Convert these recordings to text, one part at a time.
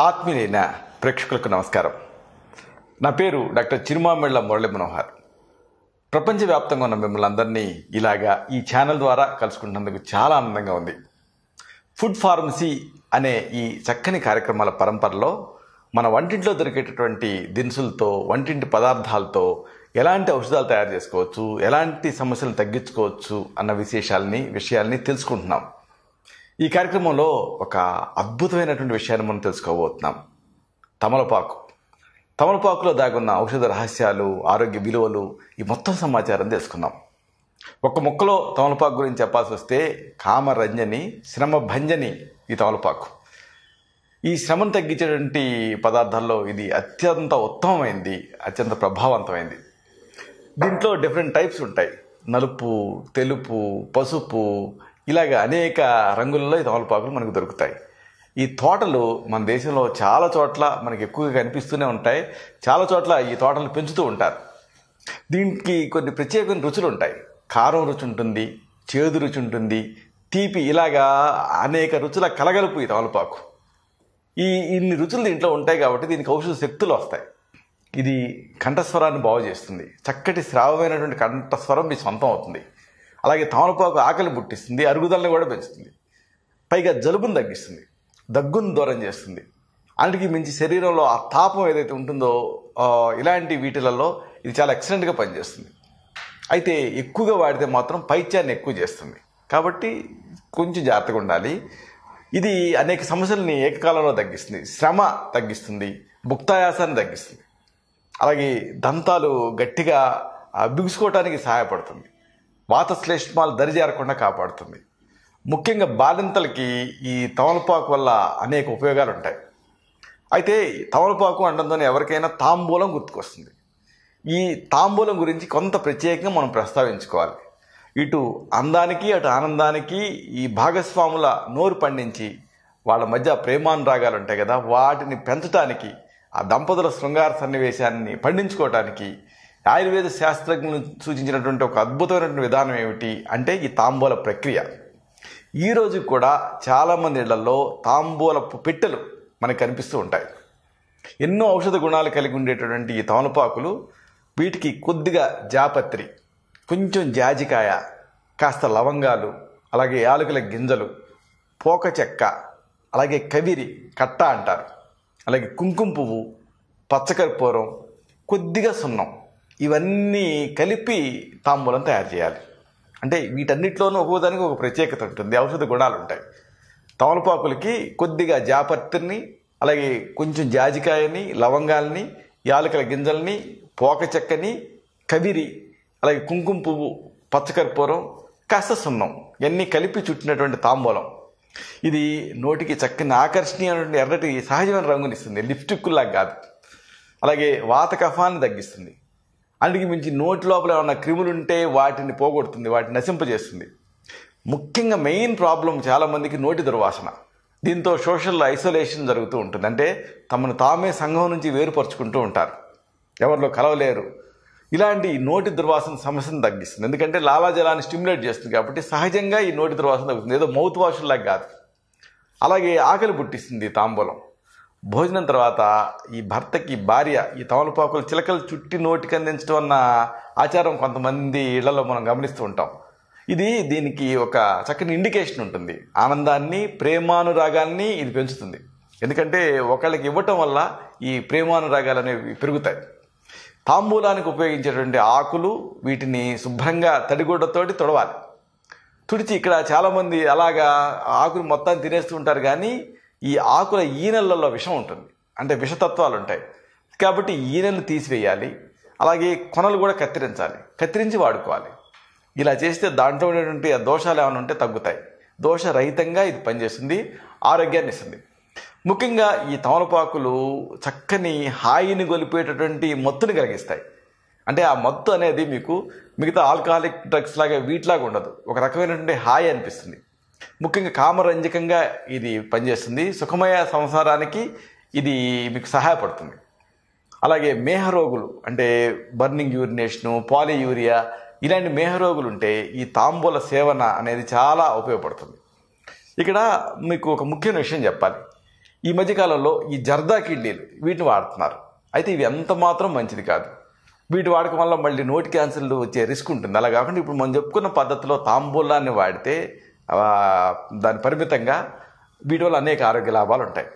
ఆత్మీయులైన ప్రేక్షకులకు నమస్కారం. నా పేరు డాక్టర్ చిరుమామిళ్ళ మురళీ మనోహర్. ప్రపంచవ్యాప్తంగా ఉన్న మిమ్మల్ని అందరినీ ఇలాగా ఈ ఛానల్ ద్వారా కలుసుకుంటున్నందుకు చాలా ఆనందంగా ఉంది. ఫుడ్ ఫార్మసీ అనే ఈ చక్కని కార్యక్రమాల పరంపరలో మన వంటింట్లో దొరికేటటువంటి దినుసులతో, వంటింటి పదార్థాలతో ఎలాంటి ఔషధాలు తయారు చేసుకోవచ్చు, ఎలాంటి సమస్యలను తగ్గించుకోవచ్చు అన్న విషయాల్ని తెలుసుకుంటున్నాం. ఈ కార్యక్రమంలో ఒక అద్భుతమైనటువంటి విషయాన్ని మనం తెలుసుకోబోతున్నాం. తమలపాకులో దాగున్న ఔషధ రహస్యాలు, ఆరోగ్య విలువలు, ఈ మొత్తం సమాచారం తెలుసుకుందాం. ఒక మొక్కలో తమలపాకు గురించి చెప్పాల్సి వస్తే కామరంజని, శ్రమభంజని ఈ తమలపాకు. ఈ శ్రమను తగ్గించేటువంటి పదార్థాల్లో ఇది అత్యంత ఉత్తమమైంది, అత్యంత ప్రభావవంతమైంది. దీంట్లో డిఫరెంట్ టైప్స్ ఉంటాయి. నలుపు, తెలుపు, పసుపు, ఇలాగ అనేక రంగులలో ఈ తమలపాకులు మనకు దొరుకుతాయి. ఈ తోటలు మన దేశంలో చాలా చోట్ల మనకి ఎక్కువగా కనిపిస్తూనే ఉంటాయి. చాలా చోట్ల ఈ తోటలు పెంచుతూ ఉంటారు. దీనికి కొన్ని ప్రత్యేకమైన రుచులు ఉంటాయి. కారం రుచి ఉంటుంది, చేదు రుచి ఉంటుంది, తీపి, ఇలాగా అనేక రుచుల కలగలుపు ఈ తమలపాకు. ఇన్ని రుచులు దీంట్లో ఉంటాయి కాబట్టి దీనికి ఔషధ శక్తులు వస్తాయి. ఇది కంఠస్వరాన్ని బాగు చేస్తుంది. చక్కటి శ్రావమైనటువంటి కంఠస్వరం మీ సొంతం అవుతుంది. అలాగే తమలపాకు ఆకలి పుట్టిస్తుంది, అరుగుదలను కూడా పెంచుతుంది. పైగా జలుబును తగ్గిస్తుంది, దగ్గును దూరం చేస్తుంది. అన్నిటికీ మించి శరీరంలో ఆ తాపం ఏదైతే ఉంటుందో ఇలాంటి వీటిలలో ఇది చాలా ఎక్సలెంట్గా పనిచేస్తుంది. అయితే ఎక్కువగా వాడితే మాత్రం పైత్యాన్ని ఎక్కువ చేస్తుంది. కాబట్టి కొంచెం జాగ్రత్తగా ఉండాలి. ఇది అనేక సమస్యలని ఏకకాలంలో తగ్గిస్తుంది. శ్రమ తగ్గిస్తుంది, భుక్తాయాసాన్ని తగ్గిస్తుంది. అలాగే దంతాలు గట్టిగా బిగుసుకోవటానికి సహాయపడుతుంది. వాతశ్లేష్మాలు దరిజారకుండా కాపాడుతుంది. ముఖ్యంగా బాలింతలకి ఈ తమలపాకు వల్ల అనేక ఉపయోగాలు ఉంటాయి. అయితే తమలపాకు అనడంతోనే ఎవరికైనా తాంబూలం గుర్తుకొస్తుంది. ఈ తాంబూలం గురించి కొంత ప్రత్యేకంగా మనం ప్రస్తావించుకోవాలి. ఇటు అందానికి అటు ఆనందానికి ఈ భాగస్వాముల నోరు పండించి వాళ్ళ మధ్య ప్రేమానురాగాలు ఉంటాయి కదా, వాటిని పెంచడానికి, ఆ దంపతుల శృంగార సన్నివేశాన్ని పండించుకోవటానికి ఆయుర్వేద శాస్త్రజ్ఞులు సూచించినటువంటి ఒక అద్భుతమైనటువంటి విధానం ఏమిటి అంటే ఈ తాంబూల ప్రక్రియ. ఈరోజు కూడా చాలామంది ఇళ్లలో తాంబూలపు పెట్టెలు మనకు కనిపిస్తూ ఉంటాయి. ఎన్నో ఔషధ గుణాలు కలిగి ఉండేటటువంటి ఈ తమలపాకులు, వీటికి కొద్దిగా జాపత్రి, కొంచెం జాజికాయ, కాస్త లవంగాలు, అలాగే యాలకుల గింజలు, పోక చెక్క, అలాగే కవిరి, కట్ట అంటారు, అలాగే కుంకుమ పువ్వు, పచ్చకర్పూరం, కొద్దిగా సున్నం, ఇవన్నీ కలిపి తాంబూలం తయారు చేయాలి. అంటే వీటన్నిటిలోనూ ఒక్కోదానికి ఒక ప్రత్యేకత ఉంటుంది, ఔషధ గుణాలు ఉంటాయి. తమలపాకులకి కొద్దిగా జాపత్రిని, అలాగే కొంచెం జాజికాయని, లవంగాల్ని, యాలకుల గింజల్ని, పోక చెక్కని, కవిరి, అలాగే కుంకుమ పువ్వు, పచ్చకర్పూరం, కాస్త సున్నం, ఇవన్నీ కలిపి చుట్టినటువంటి తాంబూలం. ఇది నోటికి చక్కని ఆకర్షణీయమైనటువంటి ఎర్రటి సహజమైన రంగునిస్తుంది, లిప్స్టిక్లాగా కాదు. అలాగే వాత కఫాన్ని తగ్గిస్తుంది. అన్నిటికి మించి నోటి లోపల ఏమన్నా క్రిములు ఉంటే వాటిని పోగొడుతుంది, వాటిని నశింపజేస్తుంది. ముఖ్యంగా మెయిన్ ప్రాబ్లం చాలామందికి నోటి దుర్వాసన. దీంతో సోషల్ ఐసోలేషన్ జరుగుతూ ఉంటుంది. అంటే తమను తామే సంఘం నుంచి వేరుపరుచుకుంటూ ఉంటారు, ఎవరిలో కలవలేరు. ఇలాంటి నోటి దుర్వాసన సమస్యను తగ్గిస్తుంది. ఎందుకంటే లాలాజలాన్ని స్టిమ్యులేట్ చేస్తుంది కాబట్టి సహజంగా ఈ నోటి దుర్వాసన తగ్గుతుంది, ఏదో మౌత్ వాష్లాగా కాదు. అలాగే ఆకలి పుట్టిస్తుంది తాంబూలం. భోజనం తర్వాత ఈ భర్తకి భార్య ఈ తమలపాకులు చిలకలు చుట్టి నోటికి అందించడం అన్న ఆచారం కొంతమంది ఇళ్లలో మనం గమనిస్తూ ఉంటాం. దీనికి ఒక చక్కని ఇండికేషన్ ఉంటుంది. ఆనందాన్ని, ప్రేమానురాగాల్ని ఇది పెంచుతుంది. ఎందుకంటే ఒకళ్ళకి ఇవ్వటం వల్ల ఈ ప్రేమానురాగాలు అనేవి పెరుగుతాయి. తాంబూలానికి ఉపయోగించేటువంటి ఆకులు, వీటిని శుభ్రంగా తడిగుడ్డతోటి తొడవాలి. తుడిచి, ఇక్కడ చాలామంది అలాగా ఆకులు మొత్తాన్ని తినేస్తూ ఉంటారు, కానీ ఈ ఆకుల ఈనెలలో విషం ఉంటుంది, అంటే విషతత్వాలు ఉంటాయి. కాబట్టి ఈనెలు తీసివేయాలి. అలాగే కొనలు కూడా కత్తిరించి వాడుకోవాలి. ఇలా చేస్తే దాంట్లో ఉండేటువంటి దోషాలు ఏమైనా ఉంటే తగ్గుతాయి. దోషరహితంగా ఇది పనిచేస్తుంది, ఆరోగ్యాన్ని ఇస్తుంది. ముఖ్యంగా ఈ తమలపాకులు చక్కని హాయిని గొలిపేటటువంటి మత్తుని కలిగిస్తాయి. అంటే ఆ మత్తు అనేది మీకు మిగతా ఆల్కహాలిక్ డ్రగ్స్ లాగా వీటిలాగా ఉండదు, ఒక రకమైనటువంటి హాయి అనిపిస్తుంది. ముఖ్యంగా కామరంజకంగా ఇది పనిచేస్తుంది. సుఖమయ సంసారానికి ఇది మీకు సహాయపడుతుంది. అలాగే మేహరోగులు, అంటే బర్నింగ్ యూరినేషను, పాలియూరియా, ఇలాంటి మేహరోగులు ఉంటే ఈ తాంబూల సేవన అనేది చాలా ఉపయోగపడుతుంది. ఇక్కడ మీకు ఒక ముఖ్యమైన విషయం చెప్పాలి. ఈ మధ్యకాలంలో ఈ జర్దా కిడ్నీలు వీటిని వాడుతున్నారు. అయితే ఇవి ఎంత మాత్రం మంచిది కాదు. వీటి వాడకం వల్ల మళ్ళీ నోటి క్యాన్సర్లు వచ్చే రిస్క్ ఉంటుంది. అలా కాకుండా ఇప్పుడు మనం చెప్పుకున్న పద్ధతిలో తాంబూలాన్ని వాడితే దాని పరిమితంగా వీటి వల్ల అనేక ఆరోగ్య లాభాలు ఉంటాయి.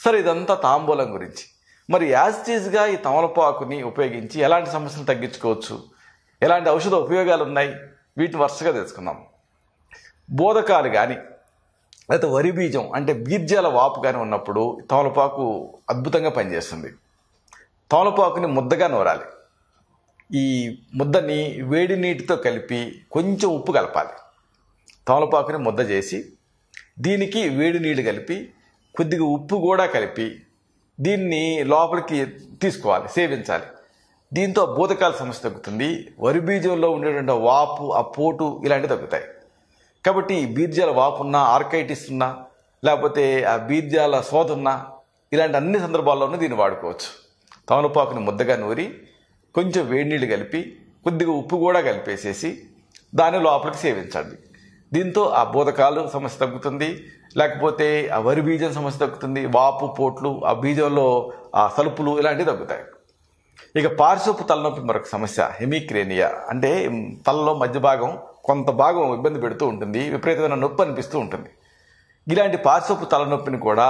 సరే, ఇదంతా తాంబూలం గురించి. మరి యాజిటీస్గా ఈ తమలపాకుని ఉపయోగించి ఎలాంటి సమస్యలు తగ్గించుకోవచ్చు, ఎలాంటి ఔషధ ఉపయోగాలు ఉన్నాయి, వీటిని వరుసగా తెలుసుకుందాం. బోధకాలు కానీ లేకపోతే వరి బీజం అంటే బీర్జాల వాపు కానీ ఉన్నప్పుడు తమలపాకు అద్భుతంగా పనిచేస్తుంది. తమలపాకుని ముద్దగా నూరాలి. ఈ ముద్దని వేడి నీటితో కలిపి కొంచెం ఉప్పు కలపాలి. తమలపాకుని ముద్ద చేసి దీనికి వేడి నీళ్ళు కలిపి కొద్దిగా ఉప్పు కూడా కలిపి దీన్ని లోపలికి తీసుకోవాలి, సేవించాలి. దీంతో బోధకాల సమస్య తగ్గుతుంది. వరి బీజంలో ఉండేటువంటి వాపు, ఆ పోటు ఇలాంటివి తగ్గుతాయి. కాబట్టి బీర్జాల వాపు ఉన్నా, ఆర్కైటిస్ ఉన్నా, లేకపోతే ఆ బీర్జాల శోధ ఉన్నా, ఇలాంటి అన్ని సందర్భాల్లోనూ దీన్ని వాడుకోవచ్చు. తమలపాకుని ముద్దగా నూరి కొంచెం వేడి నీళ్ళు కలిపి కొద్దిగా ఉప్పు కూడా కలిపేసేసి దాన్ని లోపలికి సేవించండి. దీంతో ఆ బోధకాలు సమస్య తగ్గుతుంది, లేకపోతే ఆ వరి బీజం సమస్య తగ్గుతుంది. వాపు, పోట్లు, ఆ బీజంలో ఆ సలుపులు ఇలాంటివి తగ్గుతాయి. ఇక పార్శ్వపు తలనొప్పి మరొక సమస్య, హెమిక్రేనియా. అంటే తలలో మధ్య భాగం కొంత భాగం ఇబ్బంది పెడుతూ ఉంటుంది, విపరీతమైన నొప్పి అనిపిస్తూ ఉంటుంది. ఇలాంటి పార్శ్వపు తలనొప్పిని కూడా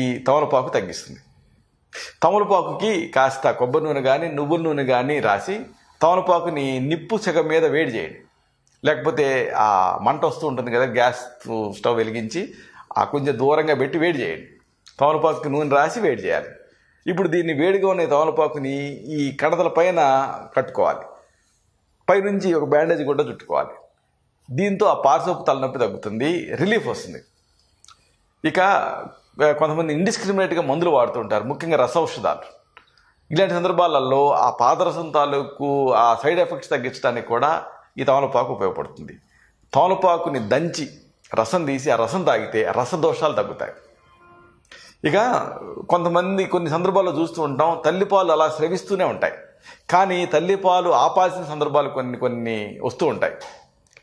ఈ తమలపాకు తగ్గిస్తుంది. తమలపాకుకి కాస్త కొబ్బరి నూనె కానీ నువ్వుల నూనె కానీ రాసి తమలపాకుని నిప్పు సెగ మీద వేడి చేయండి. లేకపోతే ఆ మంట వస్తూ ఉంటుంది కదా, గ్యాస్ స్టవ్ వెలిగించి ఆ కొంచెం దూరంగా పెట్టి వేడి చేయండి. తమలపాకుకి నూనె రాసి వేడి చేయాలి. ఇప్పుడు దీన్ని వేడిగా ఉన్న తమలపాకుని ఈ కణతల పైన కట్టుకోవాలి. పైనుంచి ఒక బ్యాండేజ్ కూడా చుట్టుకోవాలి. దీంతో ఆ పార్శ్వపు తలనొప్పి తగ్గుతుంది, రిలీఫ్ వస్తుంది. ఇక కొంతమంది ఇండిస్క్రిమినేట్గా మందులు వాడుతూ ఉంటారు, ముఖ్యంగా రస ఔషధాలు. ఇలాంటి సందర్భాలలో ఆ పాదరసం తాలూకు ఆ సైడ్ ఎఫెక్ట్స్ తగ్గించడానికి కూడా ఈ తమలపాకు ఉపయోగపడుతుంది. తమలపాకుని దంచి రసం తీసి ఆ రసం తాగితే ఆ రసదోషాలు తగ్గుతాయి. ఇక కొంతమంది కొన్ని సందర్భాల్లో చూస్తూ ఉంటాం, తల్లిపాలు అలా స్రవిస్తూనే ఉంటాయి, కానీ తల్లిపాలు ఆపాల్సిన సందర్భాలు కొన్ని వస్తూ ఉంటాయి.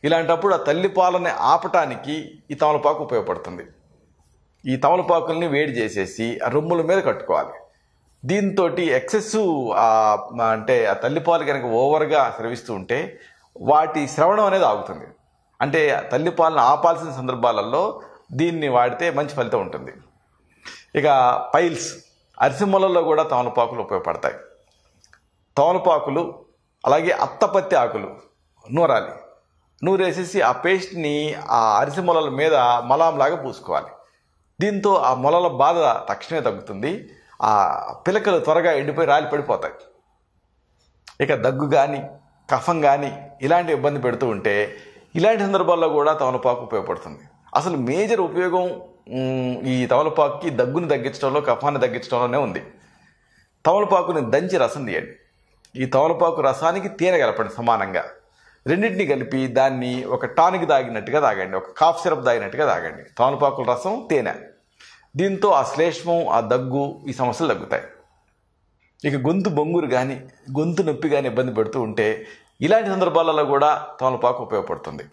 ఇలాంటప్పుడు ఆ తల్లిపాలని ఆపటానికి ఈ తమలపాకు ఉపయోగపడుతుంది. ఈ తమలపాకుల్ని వేడి చేసేసి ఆ రొమ్ముల మీద కట్టుకోవాలి. దీంతో ఎక్సెసివ్ అంటే ఆ తల్లిపాలు కనుక ఓవర్గా స్రవిస్తూ ఉంటే వాటి శ్రవణం అనేది ఆగుతుంది. అంటే తల్లిపాలను ఆపాల్సిన సందర్భాలలో దీన్ని వాడితే మంచి ఫలితం ఉంటుంది. ఇక పైల్స్, అరిసెమ్మలలో కూడా తమలపాకులు ఉపయోగపడతాయి. తమలపాకులు అలాగే అత్తపత్తి ఆకులు నూరాలి. నూరేసేసి ఆ పేస్ట్ని ఆ అరిసెమ్మల మీద మలాంలాగా పూసుకోవాలి. దీంతో ఆ మొలల బాధ తక్షణమే తగ్గుతుంది. ఆ పిలకలు త్వరగా ఎండిపోయి రాలి పడిపోతాయి. ఇక దగ్గు కానీ కఫం కానీ ఇలాంటి ఇబ్బంది పెడుతూ ఉంటే ఇలాంటి సందర్భాల్లో కూడా తమలపాకు ఉపయోగపడుతుంది. అసలు మేజర్ ఉపయోగం ఈ తమలపాకుకి దగ్గుని తగ్గించడంలో, కఫాన్ని తగ్గించడంలోనే ఉంది. తమలపాకుని దంచి రసం తీయండి. ఈ తమలపాకు రసానికి తేనె కలపండి సమానంగా. రెండింటిని కలిపి దాన్ని ఒక టానిక్ తాగినట్టుగా తాగండి, ఒక కాఫ్ సిరప్ తాగినట్టుగా తాగండి. తమలపాకుల రసం, తేనె. దీంతో ఆ శ్లేష్మం, ఆ దగ్గు, ఈ సమస్యలు తగ్గుతాయి. ఇక గొంతు బొంగురు కానీ గొంతు నొప్పి కానీ ఇబ్బంది పెడుతూ ఉంటే ఇలాంటి సందర్భాలలో కూడా తమలపాకు ఉపయోగపడుతుంది.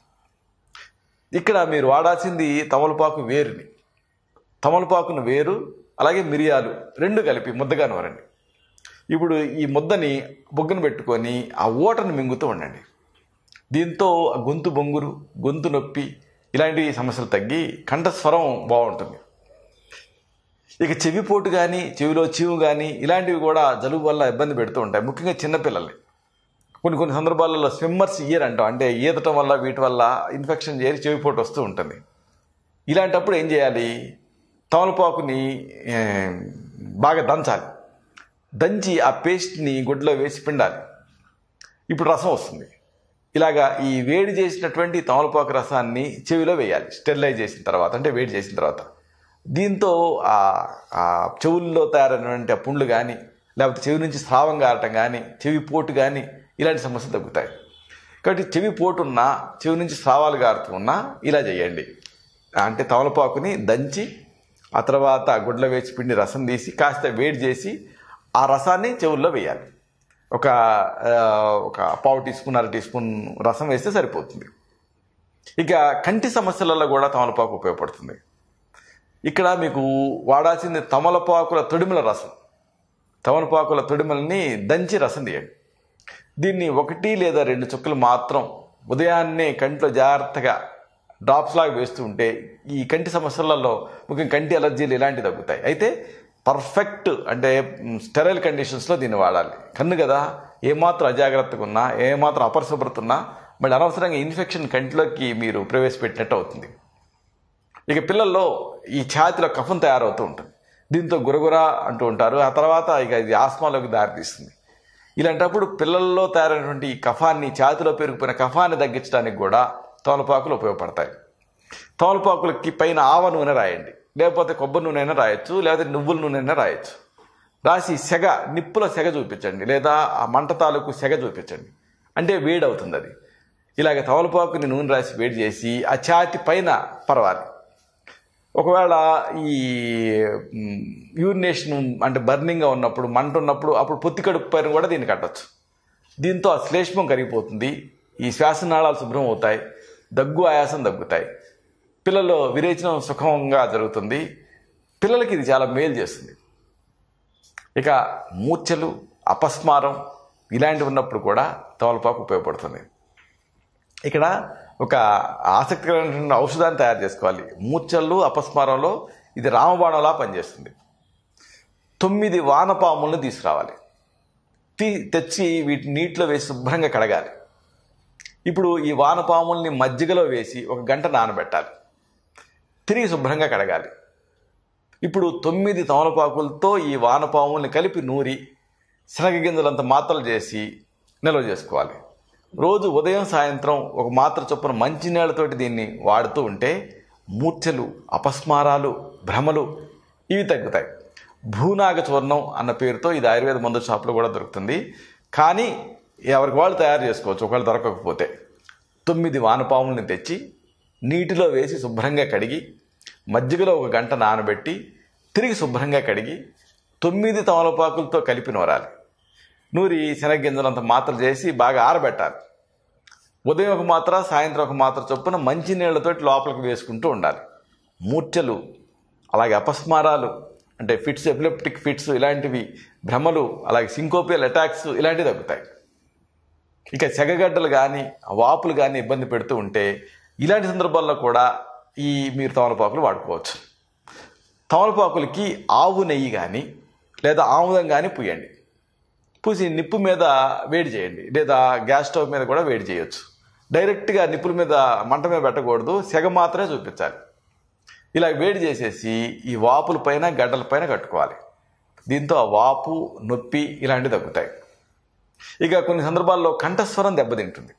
ఇక్కడ మీరు వాడాల్సింది తమలపాకు వేరుని. తమలపాకును వేరు అలాగే మిరియాలు రెండు కలిపి ముద్దగా నూరండి. ఇప్పుడు ఈ ముద్దని బొగ్గను పెట్టుకొని ఆ ఓటను మింగుతూ ఉండండి. దీంతో గొంతు బొంగురు, గొంతు నొప్పి ఇలాంటి సమస్యలు తగ్గి కంఠస్వరం బాగుంటుంది. ఇక చెవిపోటు కానీ, చెవిలో చీము కానీ ఇలాంటివి కూడా జలుబు వల్ల ఇబ్బంది పెడుతూ ఉంటాయి, ముఖ్యంగా చిన్నపిల్లల్ని. కొన్ని సందర్భాలలో స్విమ్మర్స్ ఇయర్ అంటాం, అంటే ఈదటం వల్ల వీటి వల్ల ఇన్ఫెక్షన్ చేరి చెవిపోటు వస్తూ ఉంటుంది. ఇలాంటప్పుడు ఏం చేయాలి, తమలపాకుని బాగా దంచాలి. దంచి ఆ పేస్ట్ని గుడ్లో వేసి పిండాలి. ఇప్పుడు రసం వస్తుంది. ఇలాగా ఈ వేడి చేసినటువంటి తమలపాకు రసాన్ని చెవిలో వేయాలి, స్టెరిలైజ్ చేసిన తర్వాత, అంటే వేడి చేసిన తర్వాత. దీంతో ఆ చెవుల్లో తయారైనటువంటి ఆ పుండ్లు కానీ, లేకపోతే చెవి నుంచి స్రావం గారటం కానీ, చెవి పోటు కానీ ఇలాంటి సమస్యలు తగ్గుతాయి. కాబట్టి చెవి పోటు ఉన్నా, చెవి నుంచి స్రావాలు గారుతూ ఉన్నా ఇలా చేయండి. అంటే తమలపాకుని దంచి ఆ తర్వాత గుడ్ల వేసి పిండి రసం తీసి కాస్త వేడి చేసి ఆ రసాన్ని చెవుల్లో వేయాలి. ఒక పావు టీ స్పూన్, 1/2 టీ స్పూన్ రసం వేస్తే సరిపోతుంది. ఇక కంటి సమస్యలలో కూడా తమలపాకు ఉపయోగపడుతుంది. ఇక్కడ మీకు వాడాల్సింది తమలపాకుల తొడిమల రసం. తమలపాకుల తొడిమల్ని దంచి రసం తీయండి. దీన్ని 1 లేదా 2 చుక్కలు మాత్రం ఉదయాన్నే కంటిలో జాగ్రత్తగా డ్రాప్స్ లాగా వేస్తూ ఉంటే ఈ కంటి సమస్యలలో ముఖ్యంగా కంటి అలర్జీలు ఇలాంటివి తగ్గుతాయి. అయితే పర్ఫెక్ట్ అంటే స్టెరైల్ కండిషన్స్లో దీన్ని వాడాలి. కన్ను కదా, ఏమాత్రం అజాగ్రత్తగా ఉన్నా, ఏమాత్రం అపరిశుభ్రత ఉన్నా మళ్ళీ అనవసరంగా ఇన్ఫెక్షన్ కంటిలోకి మీరు ప్రవేశపెట్టినట్టు అవుతుంది. ఇక పిల్లల్లో ఈ ఛాతిలో కఫం తయారవుతూ ఉంటుంది. దీంతో గురగుర అంటూ ఉంటారు. ఆ తర్వాత ఇక ఇది ఆస్మాలోకి దారితీస్తుంది. ఇలాంటప్పుడు పిల్లల్లో తయారైనటువంటి ఈ కఫాన్ని, ఛాతిలో పెరిగిపోయిన కఫాన్ని తగ్గించడానికి కూడా తమలపాకులు ఉపయోగపడతాయి. తమలపాకులకి పైన ఆవ నూనె రాయండి, లేకపోతే కొబ్బరి నూనె అయినా రాయొచ్చు, లేకపోతే నువ్వుల నూనె అయినా రాయొచ్చు. రాసి నిప్పుల సెగ చూపించండి, లేదా ఆ మంట తాలూకు సెగ చూపించండి. అంటే వేడి అవుతుంది అది. ఇలాగ తమలపాకుని నూనె రాసి వేడి చేసి ఆ ఛాతి పైన పరవాలి. ఒకవేళ ఈ యూరినేషన్ అంటే బర్నింగ్గా ఉన్నప్పుడు, మంట ఉన్నప్పుడు, అప్పుడు పొత్తి కడుపు పైన కూడా దీన్ని కట్టచ్చు. దీంతో ఆ శ్లేష్మం కరిగిపోతుంది, ఈ శ్వాసనాళాలు శుభ్రం అవుతాయి, దగ్గు ఆయాసం తగ్గుతాయి, పిల్లల్లో విరేచనం సుఖంగా జరుగుతుంది. పిల్లలకి ఇది చాలా మేలు చేస్తుంది. ఇక మూర్ఛలు, అపస్మారం ఇలాంటివి ఉన్నప్పుడు కూడా తమలపాకు ఉపయోగపడుతుంది. ఇక్కడ ఒక ఆసక్తికరమైన ఔషధాన్ని తయారు చేసుకోవాలి. మూర్ఛలు, అపస్మారంలో ఇది రామబాణంలా పనిచేస్తుంది. 9 వానపాములను తీసుకురావాలి. తెచ్చి వీటిని నీటిలో వేసి శుభ్రంగా కడగాలి. ఇప్పుడు ఈ వానపాముల్ని మజ్జిగలో వేసి 1 గంట నానబెట్టాలి. తిరిగి శుభ్రంగా కడగాలి. ఇప్పుడు 9 తమలపాకులతో ఈ వానపాముల్ని కలిపి నూరి శనగ గింజలంత మాత్రలు చేసి నిల్వ చేసుకోవాలి. రోజు ఉదయం సాయంత్రం 1 మాత్ర చొప్పున మంచినీళ్ళతోటి దీన్ని వాడుతూ ఉంటే మూర్ఛలు, అపస్మారాలు, భ్రమలు ఇవి తగ్గుతాయి. భూనాగ చూర్ణం అన్న పేరుతో ఇది ఆయుర్వేద మందు షాపులో కూడా దొరుకుతుంది. కానీ ఎవరికి వాళ్ళు తయారు చేసుకోవచ్చు ఒకవేళ దొరకకపోతే. 9 వానపాములని తెచ్చి నీటిలో వేసి శుభ్రంగా కడిగి మజ్జిగలో 1 గంట నానబెట్టి తిరిగి శుభ్రంగా కడిగి 9 తమలపాకులతో కలిపి నూరాలి. నూరి శనగగింజలంత మాత్రలు చేసి బాగా ఆరబెట్టాలి. ఉదయం 1 మాత్ర, సాయంత్రం 1 మాత్ర చొప్పున మంచినీళ్లతో లోపలికి వేసుకుంటూ ఉండాలి. మూర్ఛలు, అలాగే అపస్మారాలు అంటే ఫిట్స్, ఎపిలెప్టిక్ ఫిట్స్ ఇలాంటివి, భ్రమలు, అలాగే సింకోపియల్ అటాక్స్ ఇలాంటివి తగ్గుతాయి. ఇక సెగగడ్డలు కానీ వాపులు కానీ ఇబ్బంది పెడుతూ ఉంటే ఇలాంటి సందర్భాల్లో కూడా మీరు తమలపాకులు వాడుకోవచ్చు. తమలపాకులకి ఆవు నెయ్యి కానీ లేదా ఆముదం కానీ పూయండి. పూసి నిప్పు మీద వేడి చేయండి, లేదా గ్యాస్ స్టవ్ మీద కూడా వేడి చేయొచ్చు. డైరెక్ట్గా నిప్పుల మీద, మంట మీద పెట్టకూడదు, సెగ మాత్రమే చూపించాలి. ఇలా వేడి చేసేసి ఈ వాపుల పైన, గడ్డల పైన కట్టుకోవాలి. దీంతో ఆ వాపు, నొప్పి ఇలాంటివి తగ్గుతాయి. ఇక కొన్ని సందర్భాల్లో కంఠస్వరం దెబ్బతింటుంది,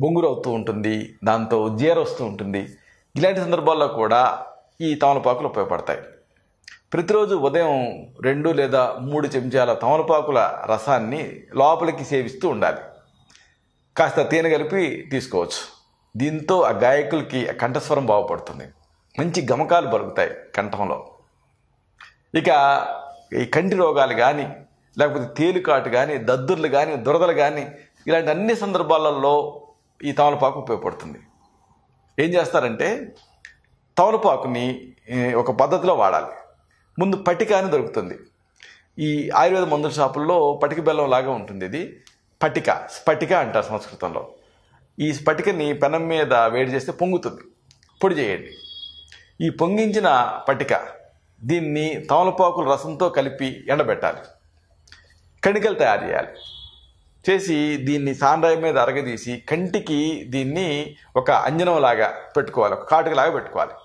బొంగురవుతూ ఉంటుంది, దాంతో జీరొస్తూ ఉంటుంది. ఇలాంటి సందర్భాల్లో కూడా ఈ తమలపాకులు ఉపయోగపడతాయి. ప్రతిరోజు ఉదయం 2 లేదా 3 చెంచాల తమలపాకుల రసాన్ని లోపలికి సేవిస్తూ ఉండాలి. కాస్త తేనె కలిపి తీసుకోవచ్చు. దీంతో ఆ గాయకులకి కంఠస్వరం బాగుపడుతుంది, మంచి గమకాలు పలుకుతాయి కంఠంలో. ఇక ఈ కంటి రోగాలు కానీ, లేకపోతే తేలికాటు కానీ, దద్దుర్లు కానీ, దురదలు కానీ ఇలాంటి అన్ని సందర్భాలలో ఈ తమలపాకు ఉపయోగపడుతుంది. ఏం చేస్తారంటే తమలపాకుని ఒక పద్ధతిలో వాడాలి. ముందు పటిక అని దొరుకుతుంది. ఈ ఆయుర్వేద మందుల షాపుల్లో పటిక బెల్లం లాగా ఉంటుంది. ఇది పటిక, స్ఫటిక అంటారు సంస్కృతంలో. ఈ స్ఫటికని పెనం మీద వేడి చేస్తే పొంగుతుంది, పొడి చేయండి. ఈ పొంగించిన పటిక దీన్ని తమలపాకుల రసంతో కలిపి ఎండబెట్టాలి. కణికలు తయారు చేయాలి. చేసి దీన్ని సాండ్రాయి మీద అరగదీసి కంటికి దీన్ని ఒక అంజనంలాగా పెట్టుకోవాలి, ఒక కాటుకలాగా పెట్టుకోవాలి.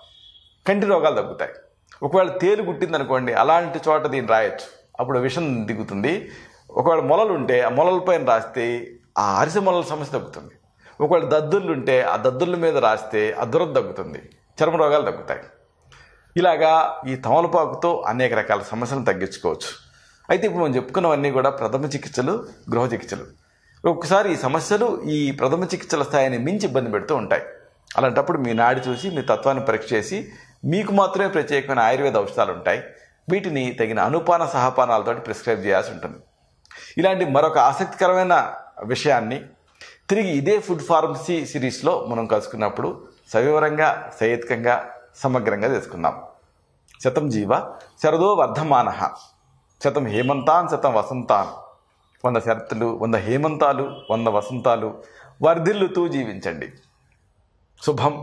కంటి రోగాలు తగ్గుతాయి. ఒకవేళ తేలు కుట్టిందనుకోండి, అలాంటి చోట దీన్ని రాయొచ్చు, అప్పుడు విషం దిగుతుంది. ఒకవేళ మొలలు ఉంటే ఆ మొలల పైన రాస్తే ఆ అరిసె మొలల సమస్య తగ్గుతుంది. ఒకవేళ దద్దుర్లు ఉంటే ఆ దద్దుర్ల మీద రాస్తే ఆ దురద తగ్గుతుంది, చర్మ రోగాలు తగ్గుతాయి. ఇలాగా ఈ తమలపాకుతో అనేక రకాల సమస్యలను తగ్గించుకోవచ్చు. అయితే ఇప్పుడు మనం చెప్పుకున్నవన్నీ కూడా ప్రథమ చికిత్సలు, గృహ చికిత్సలు. ఒక్కసారి ఈ సమస్యలు ఈ ప్రథమ చికిత్సల స్థాయిని మించి ఇబ్బంది పెడుతూ ఉంటాయి. అలాంటప్పుడు మీ నాడి చూసి, మీ తత్వాన్ని పరీక్ష చేసి మీకు మాత్రమే ప్రత్యేకమైన ఆయుర్వేద ఔషధాలు ఉంటాయి. వీటిని తగిన అనుపాన సహపానాలతో ప్రిస్క్రైబ్ చేయాల్సి ఉంటుంది. ఇలాంటి మరొక ఆసక్తికరమైన విషయాన్ని తిరిగి ఇదే ఫుడ్ ఫార్మసీ సిరీస్లో మనం కలుసుకున్నప్పుడు సవివరంగా, సహేతుకంగా, సమగ్రంగా తెలుసుకుందాం. శతం జీవ శరదో వర్ధమాన, శతం హేమంతాన్ శతం వసంతాన్, 100 శరత్తులు 100 హేమంతాలు 100 వసంతాలు వర్ధిల్లుతూ జీవించండి. శుభం.